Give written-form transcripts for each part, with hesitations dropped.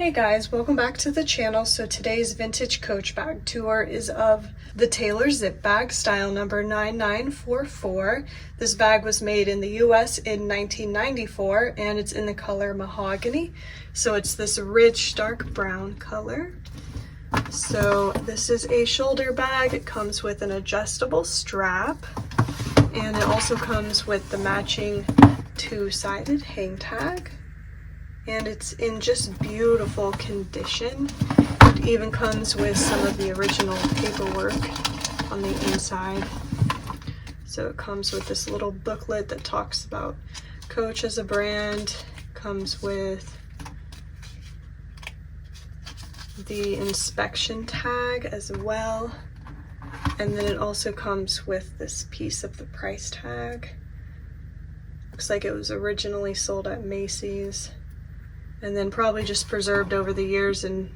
Hey guys, welcome back to the channel. So today's vintage Coach bag tour is of the Taylor Zip bag, style number 9944. This bag was made in the US in 1994 and it's in the color Mahogany. So it's this rich dark brown color. So this is a shoulder bag. It comes with an adjustable strap and it also comes with the matching two-sided hang tag. And it's in just beautiful condition. It even comes with some of the original paperwork on the inside. So it comes with this little booklet that talks about Coach as a brand. Comes with the inspection tag as well. And then it also comes with this piece of the price tag. Looks like it was originally sold at Macy's, and then probably just preserved over the years and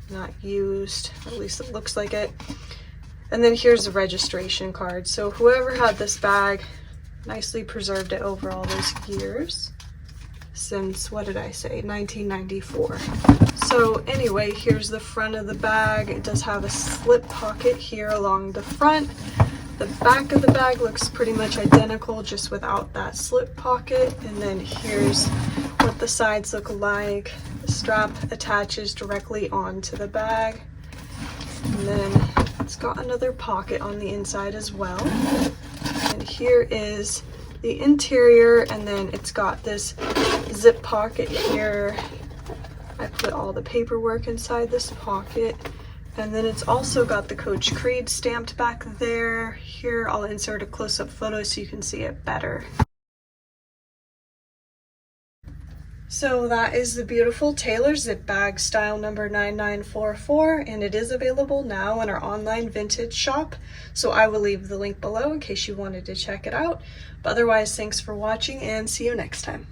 not used, at least it looks like it. And then here's the registration card. So whoever had this bag nicely preserved it over all those years since, what did I say, 1994. So anyway, here's the front of the bag. It does have a slip pocket here along the front. The back of the bag looks pretty much identical, just without that slip pocket. And then here's what the sides look like. The strap attaches directly onto the bag. And then it's got another pocket on the inside as well. And here is the interior, and then it's got this zip pocket here. I put all the paperwork inside this pocket. And then it's also got the Coach Creed stamped back there. Here, I'll insert a close-up photo so you can see it better. So that is the beautiful Taylor Zip bag, style number 9944, and it is available now in our online vintage shop. So I will leave the link below in case you wanted to check it out. But otherwise, thanks for watching and see you next time.